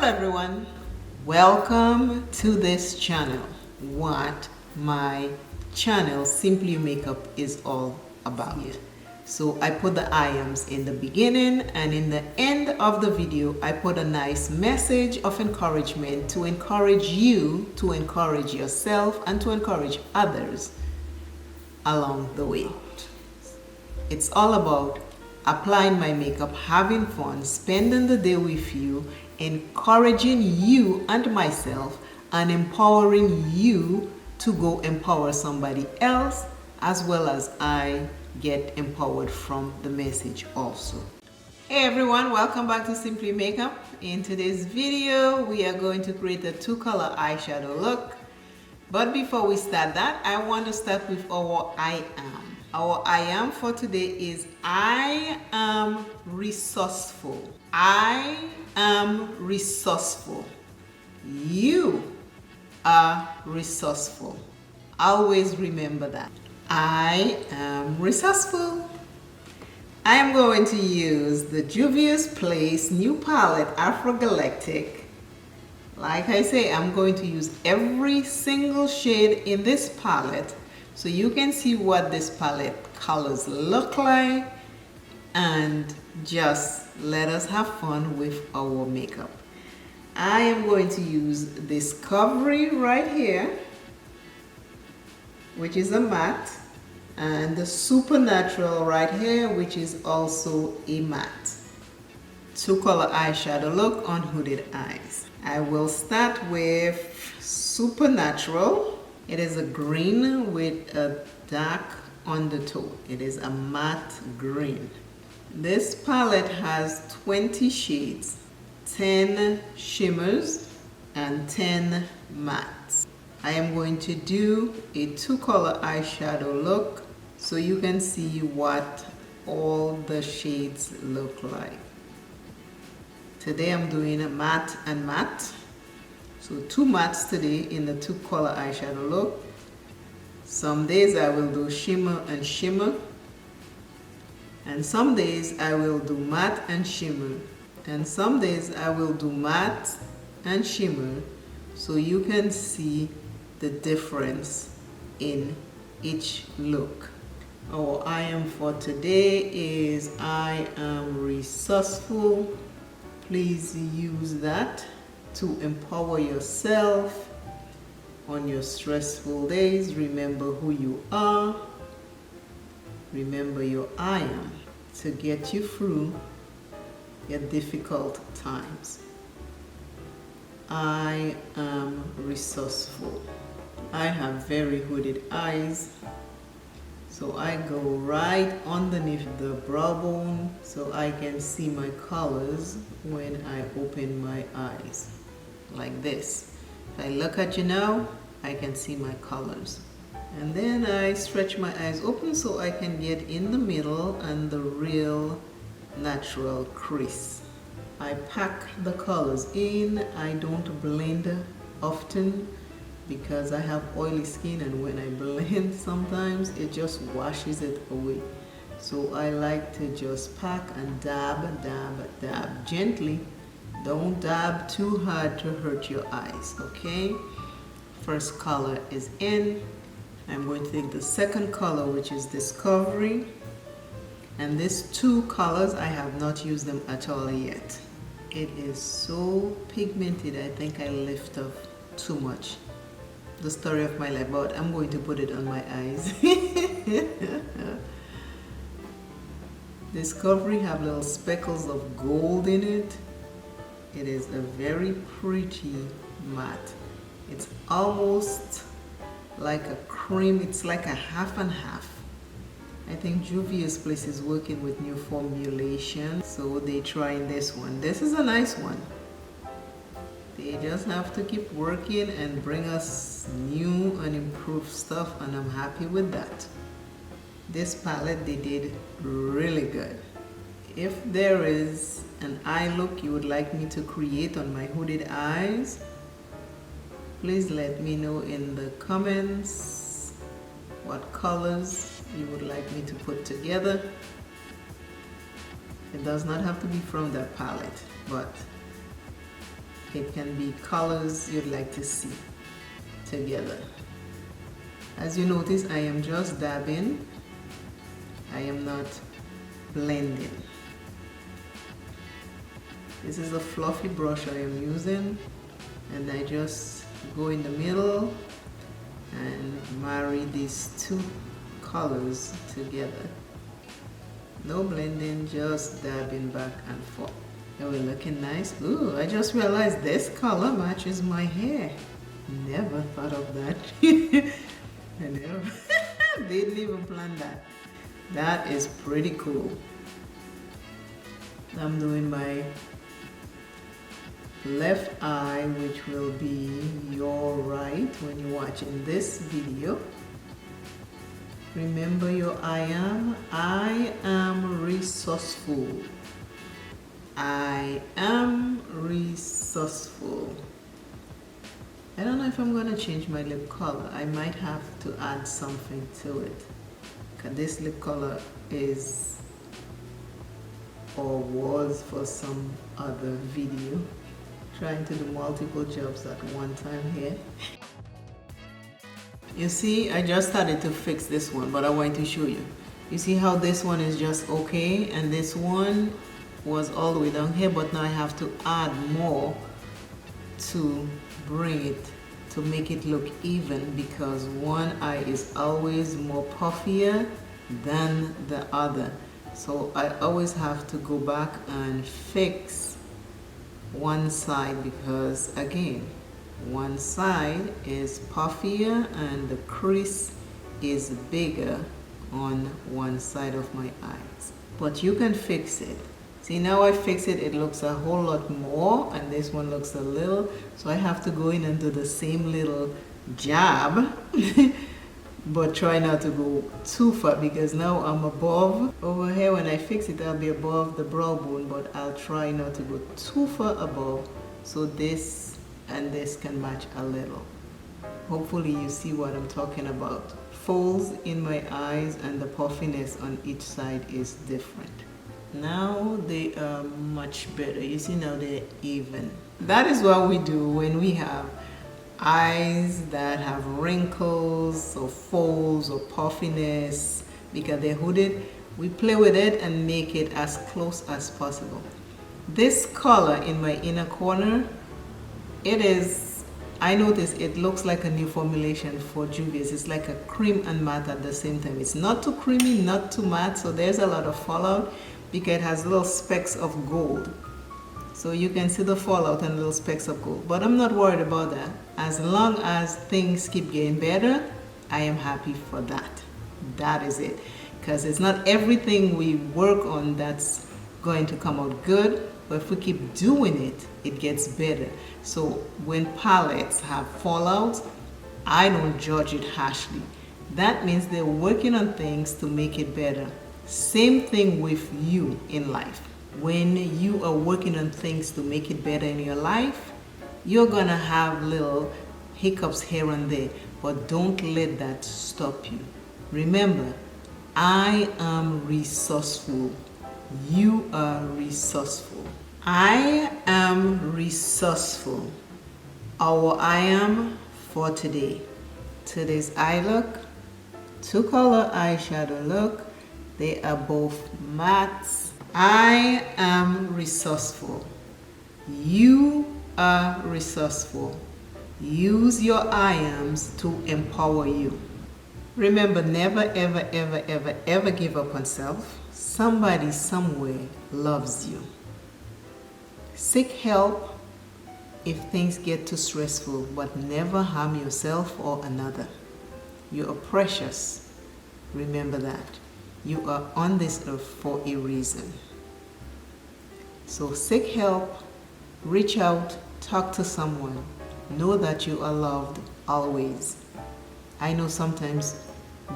Hello everyone, welcome to this channel. What my channel Simply Makeup is all about. So I put the I ams in the beginning, and in the end of the video I put a nice message of encouragement to encourage you, to encourage yourself, and to encourage others along the way. It's all about applying my makeup, having fun, spending the day with you, encouraging you and myself, and empowering you to go empower somebody else, as well as I get empowered from the message also. Hey everyone, welcome back to Simply Makeup. In today's video we are going to create a two-color eyeshadow look, but before we start that, I want to start with our I am. Our I am for today is I am resourceful. I am resourceful. You are resourceful. Always remember that. I am resourceful. I am going to use the JUVIA'S new palette, AFROGALACTIC. Like I say, I'm going to use every single shade in this palette so you can see what this palette colors look like, and just let us have fun with our makeup. I am going to use Discovery right here, which is a matte, and the Supernatural right here, which is also a matte. Two-color eyeshadow look on hooded eyes. I will start with Supernatural. It is a green with a dark undertone. It is a matte green. This palette has 20 shades, 10 shimmers and 10 mattes. I am going to do a two-color eyeshadow look so you can see what all the shades look like. Today I'm doing a matte and matte. So two mattes today in the two-color eyeshadow look. Some days I will do shimmer and shimmer, and some days I will do matte and shimmer, and some days I will do matte and shimmer, so you can see the difference in each look. Our I am for today is I am resourceful. Please use that to empower yourself on your stressful days. Remember who you are. Remember your I am to get you through your difficult times. I am resourceful. I have very hooded eyes, so I go right underneath the brow bone so I can see my colors when I open my eyes. Like this. If I look at you now, I can see my colors. And then I stretch my eyes open so I can get in the middle and the real natural crease. I pack the colors in. I don't blend often because I have oily skin, and when I blend sometimes it just washes it away. So I like to just pack and dab, dab, dab gently. Don't dab too hard to hurt your eyes, okay? First color is in. I'm going to take the second color, which is Discovery. And these two colors, I have not used them at all yet. It is so pigmented, I think I lift off too much. The story of my life, but I'm going to put it on my eyes. Discovery have little speckles of gold in it. It is a very pretty matte. It's almost like a cream. It's like a half and half. I think JUVIA'S place is working with new formulation, so they trying this one. This is a nice one. They just have to keep working and bring us new and improved stuff, and I'm happy with that. This palette, they did really good. If there is an eye look you would like me to create on my hooded eyes, please let me know in the comments what colors you would like me to put together. It does not have to be from that palette, but It can be colors you'd like to see together. As you notice, I am just dabbing. I am not blending. This is a fluffy brush I am using, and I just go in the middle and marry these two colors together. No blending, just dabbing back and forth. Oh, we're looking nice. Ooh, I just realized this color matches my hair. Never thought of that. I never didn't even plan that. That is pretty cool. I'm doing my left eye, which will be your right when you're watching this video. Remember your I am resourceful. I am resourceful. I don't know if I'm gonna change my lip color. I might have to add something to it. Cause this lip color is or was for some other video. Trying to do multiple jobs at one time here. You see, I just started to fix this one, but I want to show you. You see how this one is just okay, and this one was all the way down here, but now I have to add more to bring it, to make it look even, because one eye is always more puffier than the other. So I always have to go back and fix one side, because again, one side is puffier and the crease is bigger on one side of my eyes. But you can fix it. See, now I fix it, it looks a whole lot more, and this one looks a little, so I have to go in and do the same little jab but try not to go too far, because now I'm above. Over here when I fix it, I'll be above the brow bone, but I'll try not to go too far above, so this and this can match a little. Hopefully you see what I'm talking about. Folds in my eyes and the puffiness on each side is different. Now they are much better. You see, now they're even. That is what we do when we have eyes that have wrinkles or folds or puffiness because they're hooded. We play with it and make it as close as possible. This color in my inner corner, it is, I notice it looks like a new formulation for JUVIA'S. It's like a cream and matte at the same time. It's not too creamy, not too matte, so there's a lot of fallout because it has little specks of gold. So you can see the fallout and little specks of gold. But I'm not worried about that. As long as things keep getting better, I am happy for that. That is it. Because it's not everything we work on that's going to come out good, but if we keep doing it, it gets better. So when palettes have fallouts, I don't judge it harshly. That means they're working on things to make it better. Same thing with you in life. When you are working on things to make it better in your life, you're gonna have little hiccups here and there, but don't let that stop you. Remember, I am resourceful. You are resourceful. I am resourceful. Our I am for today. Today's eye look, two color eyeshadow look. They are both mattes. I am resourceful. You are resourceful. Use your I ams to empower you. Remember, never, ever, ever, ever, ever give up on self. Somebody somewhere loves you. Seek help if things get too stressful, but never harm yourself or another. You are precious. Remember that. You are on this earth for a reason. So seek help, reach out, talk to someone. Know that you are loved always. I know sometimes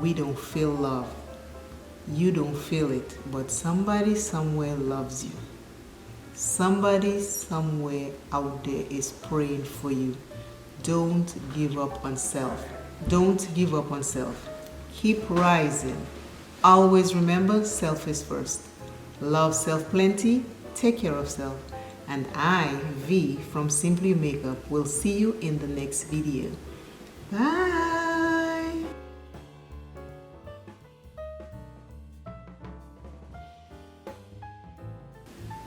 we don't feel love. You don't feel it, but somebody somewhere loves you. Somebody somewhere out there is praying for you. Don't give up on self. Don't give up on self. Keep rising. Always remember, self is first. Love self plenty. Take care of self. And I, V from Simply Makeup, will see you in the next video. Bye!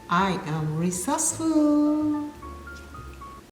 I am resourceful.